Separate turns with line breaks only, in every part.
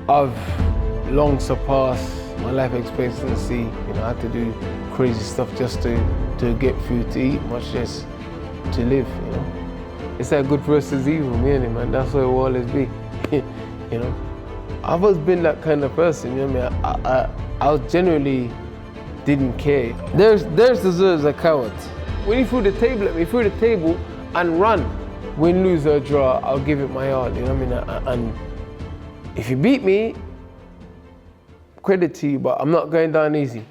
I've long surpassed my life expectancy. You know, I had to do crazy stuff just to get food to eat, much less to live, you know. It's that good versus evil, really, man. That's what it will always be, you know. I've always been that kind of person, you know what I mean? I generally didn't care. There's deserves a coward. When he threw the table at me, threw the table and run. Win, lose or draw, I'll give it my all, you know what I mean? And if you beat me, credit to you, but I'm not going down easy.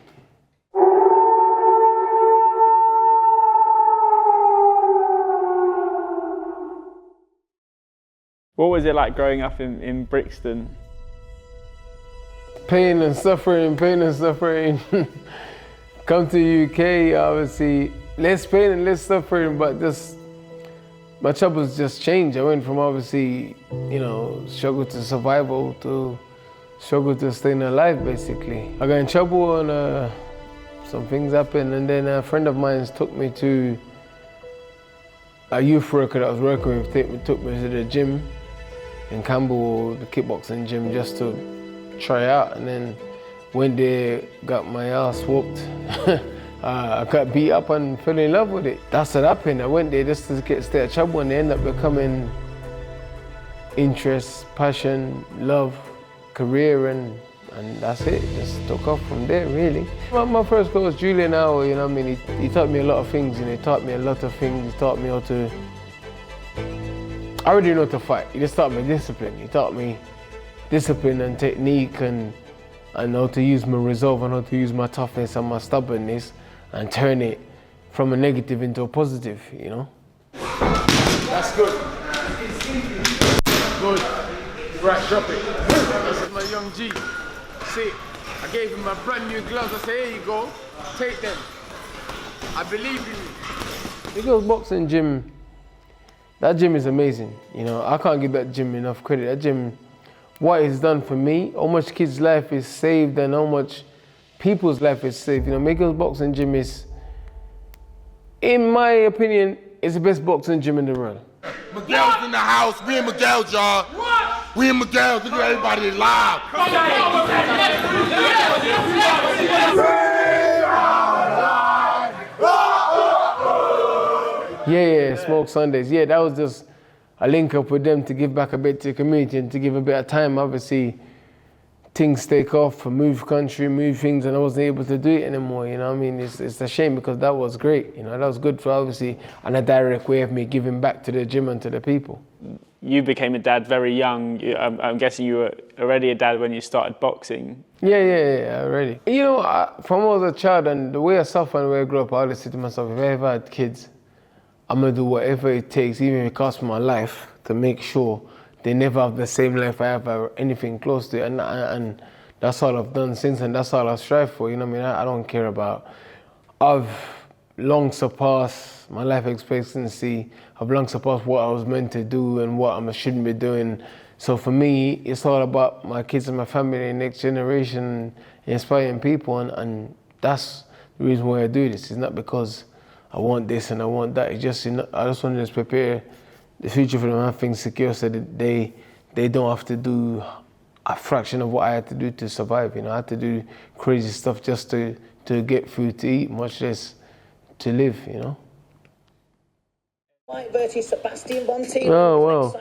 What was it like growing up in Brixton?
Pain and suffering. Come to UK, obviously, less pain and less suffering, but just, my troubles just changed. I went from obviously, you know, struggle to survival to struggle to staying alive, basically. I got in trouble and some things happened, and then a friend of mine took me to a youth worker that I was working with, took me to the gym in Campbell, the kickboxing gym, just to try out. And then went there, got my ass whooped. I got beat up and fell in love with it. That's what happened. I went there just to stay out of trouble, and they ended up becoming interest, passion, love, career, and that's it. Just took off from there, really. My first coach was Dillian Whyte, you know what I mean? He taught me a lot of things, and he taught me a lot of things. He taught me how to, I already know how to fight. He just taught me discipline. He taught me discipline and technique and how to use my resolve and how to use my toughness and my stubbornness and turn it from a negative into a positive, you know?
That's good. Good. Right, drop it. This is my young G. See, I gave him my brand new gloves. I say, here you go, take them. I believe in you.
The girls' boxing gym, that gym is amazing. You know, I can't give that gym enough credit. That gym, what it's done for me, how much kids' life is saved and how much people's life is saved. You know, Miguel's boxing gym is, in my opinion, it's the best boxing gym in the world.
Miguel's in the house. We in Miguel's, y'all. We in Miguel's. Look at everybody live.
Yeah, Smoke Sundays. Yeah, that was just a link up with them to give back a bit to the community and to give a bit of time. Obviously, things take off, move country, move things, and I wasn't able to do it anymore, you know what I mean? It's a shame because that was great, you know, that was good for obviously, and a direct way of me giving back to the gym and to the people.
You became a dad very young. I'm guessing you were already a dad when you started boxing.
Yeah, already. You know, from when I was a child and the way I suffered and the way I grew up, I always said to myself, if I ever had kids, I'm gonna do whatever it takes, even if it costs my life, to make sure they never have the same life I have or anything close to it. And that's all I've done since, and that's all I strive for, you know what I mean? I don't care about, I've long surpassed my life expectancy. I've long surpassed what I was meant to do and what I shouldn't be doing. So for me, it's all about my kids and my family and next generation, inspiring people, and that's the reason why I do this. It's not because I want this and I want that. It's just, you know, I just want to prepare the future for them, have things secure so that they don't have to do a fraction of what I had to do to survive. You know, I had to do crazy stuff just to get food to eat, much less to live, you know.
Whyte versus Sebastian Bonti.
Oh, wow.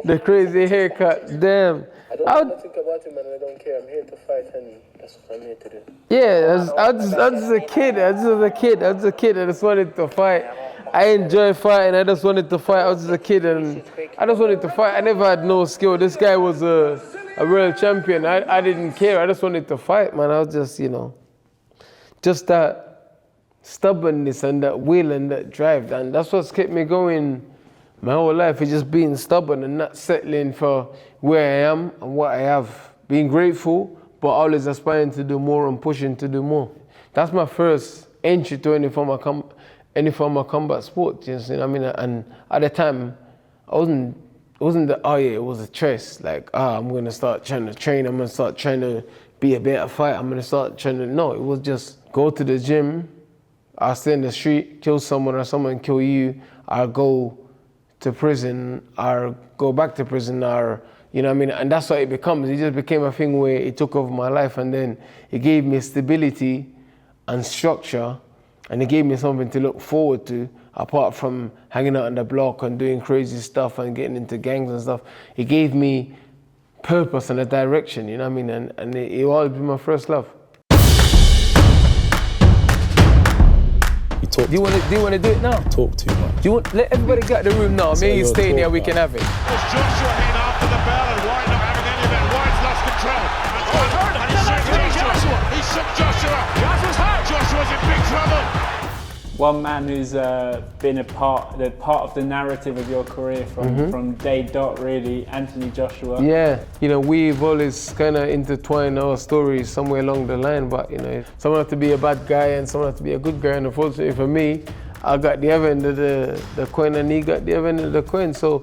The crazy haircut, damn.
I don't think about it, man. I don't care. I'm here to fight, and that's what I'm here to do.
Yeah, I was a kid. I just wanted to fight. I enjoy fighting. I just wanted to fight. I was just a kid, and I just wanted to fight. I never had no skill. This guy was a world champion. I didn't care. I just wanted to fight, man. I was just, you know, just that stubbornness and that will and that drive, and that's what's kept me going my whole life, is just being stubborn and not settling for where I am and what I have. Being grateful, but always aspiring to do more and pushing to do more. That's my first entry to any form of combat sport, you know what I mean? And at the time, it wasn't the, oh yeah, it was a choice. Like, I'm gonna start trying to train, I'm gonna start trying to be a better fighter, I'm gonna start trying to, no, it was just go to the gym, I'll stay in the street, kill someone or someone kill you, I'll go to prison, or go back to prison, or, You know what I mean? And that's what it becomes. It just became a thing where it took over my life, and then it gave me stability and structure, and it gave me something to look forward to, apart from hanging out on the block and doing crazy stuff and getting into gangs and stuff. It gave me purpose and a direction, you know what I mean? And it will always be my first love.
Do you want to do it now?
Talk too much. Let everybody get the room now. Maybe you stay in here, we can have it.
There's Joshua in after the bell, and Whyte not having any of it. White's lost control. He shook Joshua. Joshua's hurt. Joshua's in big trouble.
One man who's been a part of the narrative of your career from day dot, really, Anthony Joshua.
Yeah, you know, we've always kind of intertwined our stories somewhere along the line, but you know, someone had to be a bad guy and someone had to be a good guy, and unfortunately for me, I got the other end of the coin and he got the other end of the coin, so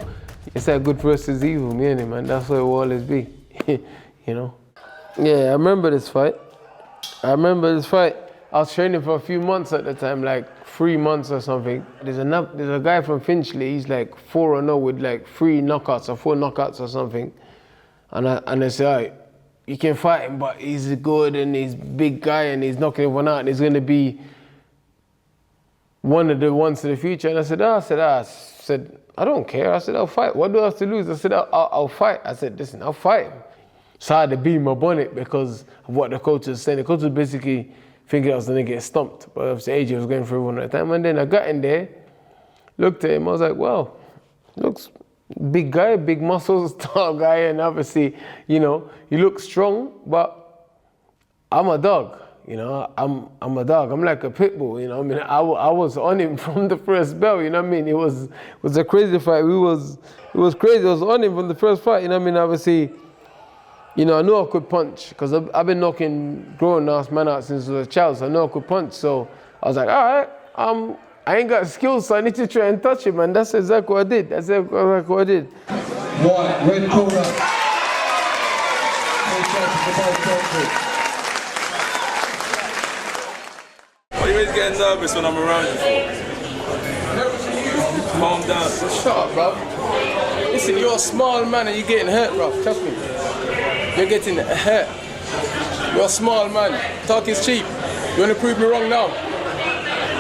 it's like good versus evil, me and him, and that's what it will always be, you know. Yeah, I remember this fight. I was training for a few months at the time, like 3 months or something. There's a guy from Finchley, he's like 4-0 with like 3 knockouts or 4 knockouts or something. And I said, all right, you can fight him, but he's good and he's a big guy and he's knocking everyone out and he's gonna be one of the ones in the future. And I said, I don't care. I said, I'll fight. What do I have to lose? I said, I'll fight. I said, listen, I'll fight him. So I had to beat my bonnet because of what the coach was saying. The coach was basically thinking I was gonna get stumped, but obviously AJ was going for everyone at the time. And then I got in there, looked at him, I was like, wow, looks big guy, big muscles, tall guy, and obviously, you know, he looks strong, but I'm a dog, you know, I'm a dog. I'm like a pit bull, you know. I mean, I was on him from the first bell, you know what I mean? It was a crazy fight. It was crazy. I was on him from the first fight, you know what I mean? Obviously, you know, I knew I could punch because I've been knocking grown-ass man out since I was a child, so I know I could punch. So I was like, all right, I ain't got skills, so I need to try and touch him, and that's exactly what I did.
Whyte, red corner.
Why are you always getting nervous when I'm around you for? Calm down.
Shut up, bro. Listen, you're a small man and you're getting hurt, bro. Trust me. You're getting hurt. You're a small man. Talk is cheap. You want to prove me wrong now?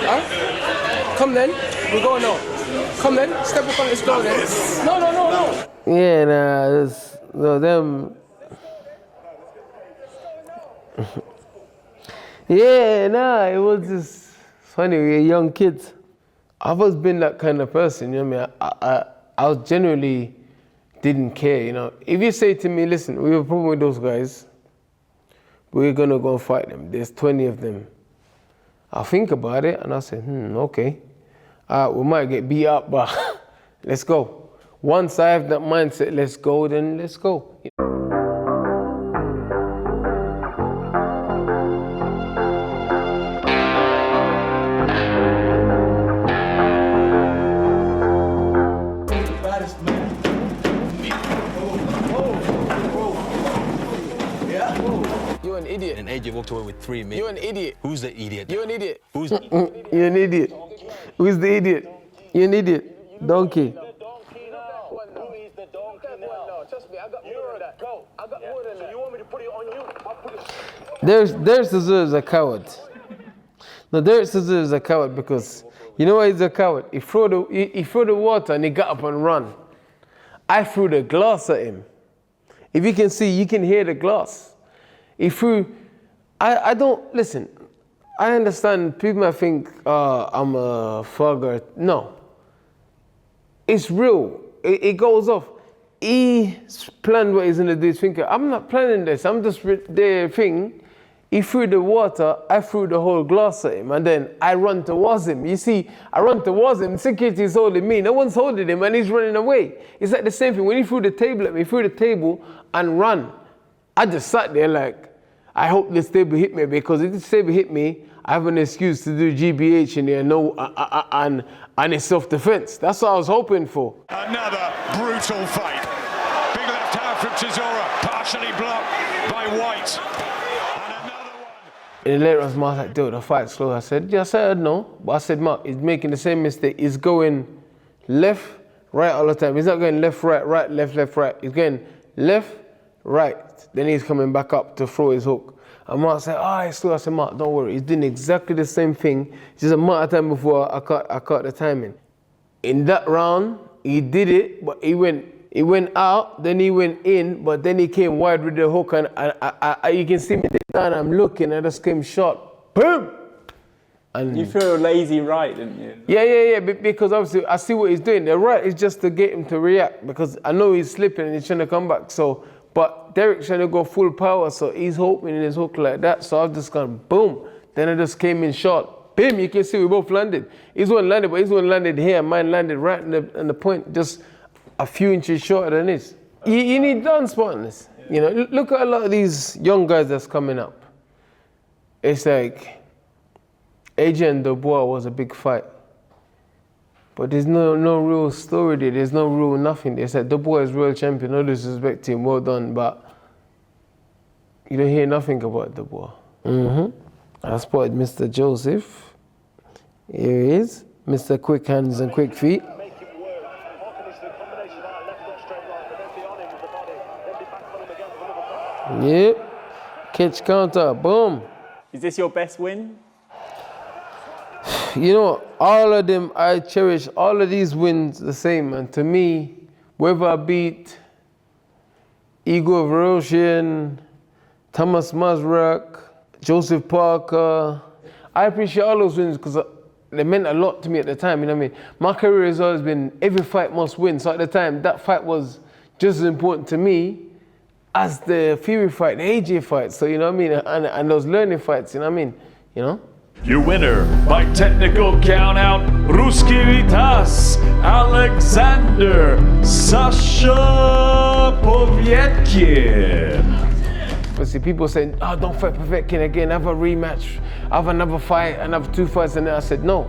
Huh? Come then. We're going now. Come then. Step up on this door then. No.
Yeah, them. Yeah, it was just funny. We were young kids. I've always been that kind of person, you know what I mean? I was genuinely didn't care, you know. If you say to me, listen, we have a problem with those guys, we're gonna go and fight them. There's 20 of them. I'll think about it and I'll say, okay. We might get beat up, but let's go. Once I have that mindset, let's go, then let's go.
You're an idiot.
And AJ walked away with 3 million.
You're an idiot.
Who's the idiot?
You're an idiot.
Who's
You're an idiot. Who's the idiot? You're an idiot. Donkey. Derek deserves a coward. No, Derek deserves a coward because you know why he's a coward? He threw the water and he got up and ran. I threw the glass at him. If you can see, you can hear the glass. He threw. I don't listen. I understand people might think I'm a thugger. No. It's real. It goes off. He planned what he's gonna do. He's thinking, I'm not planning this. I'm just there thing. He threw the water, I threw the whole glass at him, and then I run towards him. You see, I run towards him, security is holding me, no one's holding him, and he's running away. It's like the same thing. When he threw the table at me, he threw the table and ran. I just sat there like, I hope this table hit me, because if this table hit me, I have an excuse to do GBH in there, and it's self-defense. That's what I was hoping for.
Another brutal fight. Big left hand from Chisora, partially blocked by Whyte.
And later on, Mark like, dude, the fight's slow. I said, no. But I said, Mark, he's making the same mistake. He's going left, right all the time. He's not going left, right, left, right. He's going left, right. Then he's coming back up to throw his hook. And Mark said, I said, Mark, don't worry. He's doing exactly the same thing. Just a matter of time before I caught the timing. In that round, he did it, but he went out, then he went in, but then he came wide with the hook, and you can see me down, I'm looking, and I just came short. Boom! And
you threw a lazy right, didn't you?
Yeah, because obviously I see what he's doing. The right is just to get him to react, because I know he's slipping and he's trying to come back. So, but Derek's trying to go full power, so he's opening his hook like that. So I've just gone boom. Then I just came in short. Bim, you can see we both landed. His one landed, but his one landed here. Mine landed right in the point, just a few inches shorter than his. You need dance partners. You know, look at a lot of these young guys that's coming up. It's like, AJ and Dubois was a big fight. But there's no real story there. There's no real nothing. They said Dubois is world champion, no disrespect to him, well done, but you don't hear nothing about Dubois. I spotted Mr. Joseph. Here he is, Mr. Quick Hands and Quick Feet. Yep, catch counter, boom.
Is this your best win?
You know, all of them, I cherish all of these wins the same. And to me, whether I beat Igor Voroshin, Thomas Mazrak, Joseph Parker, I appreciate all those wins because they meant a lot to me at the time, you know what I mean? My career has always been every fight must win. So at the time, that fight was just as important to me as the Fury fight, the AJ fight. So, you know what I mean? And those learning fights, you know what I mean? You know?
Your winner by technical countout, Ruski Vitas, Alexander Sasha Povetkin.
Obviously, people saying, oh, don't fight Povetkin again, have a rematch, have another fight, and have 2 fights. And then I said, no.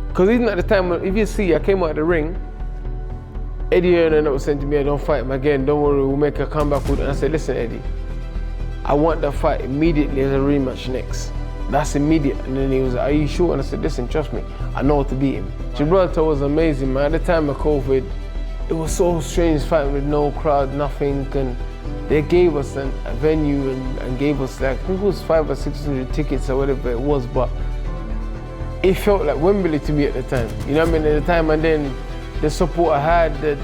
Because even at the time, if you see, I came out of the ring, Eddie Hearn was saying to me, don't fight him again, don't worry, we'll make a comeback with it. And I said, listen, Eddie, I want that fight immediately as a rematch next. That's immediate. And then he was like, are you sure? And I said, listen, trust me, I know what to beat him. Gibraltar was amazing, man. At the time of COVID, it was so strange fighting with no crowd, nothing. And they gave us a venue and gave us like, I think it was 500 or 600 tickets or whatever it was, but it felt like Wembley to me at the time. You know what I mean? At the time, and then the support I had, the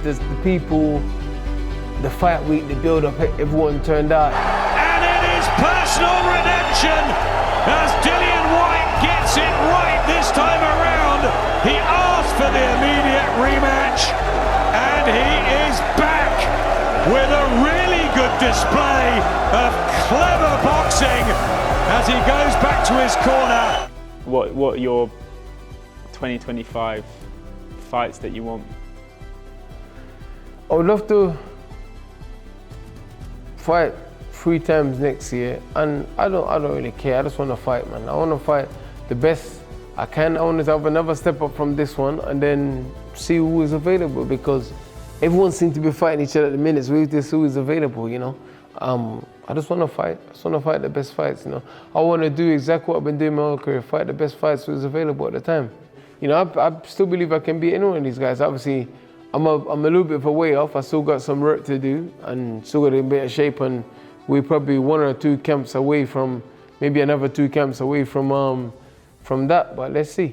people, the fight week, the build-up, everyone turned out.
And it is personal redemption as Dillian Whyte gets it right this time around. He asked for the immediate rematch and he is back with a really good display of clever boxing as he goes back to his corner.
What are your 2025 fights that you want?
I would love to fight 3 times next year, and I don't really care. I just want to fight, man. I want to fight the best I can. I want to have another step up from this one, and then see who is available, because everyone seems to be fighting each other at the minute. So we just who is available, you know. I just want to fight. I just want to fight the best fights, you know. I want to do exactly what I've been doing my whole career: fight the best fights who is available at the time. You know, I still believe I can beat any one of these guys. Obviously, I'm a little bit of a way off. I still got some work to do, and still got to be in better shape. And we're probably 1 or 2 camps away from, maybe another 2 camps away from that. But let's see.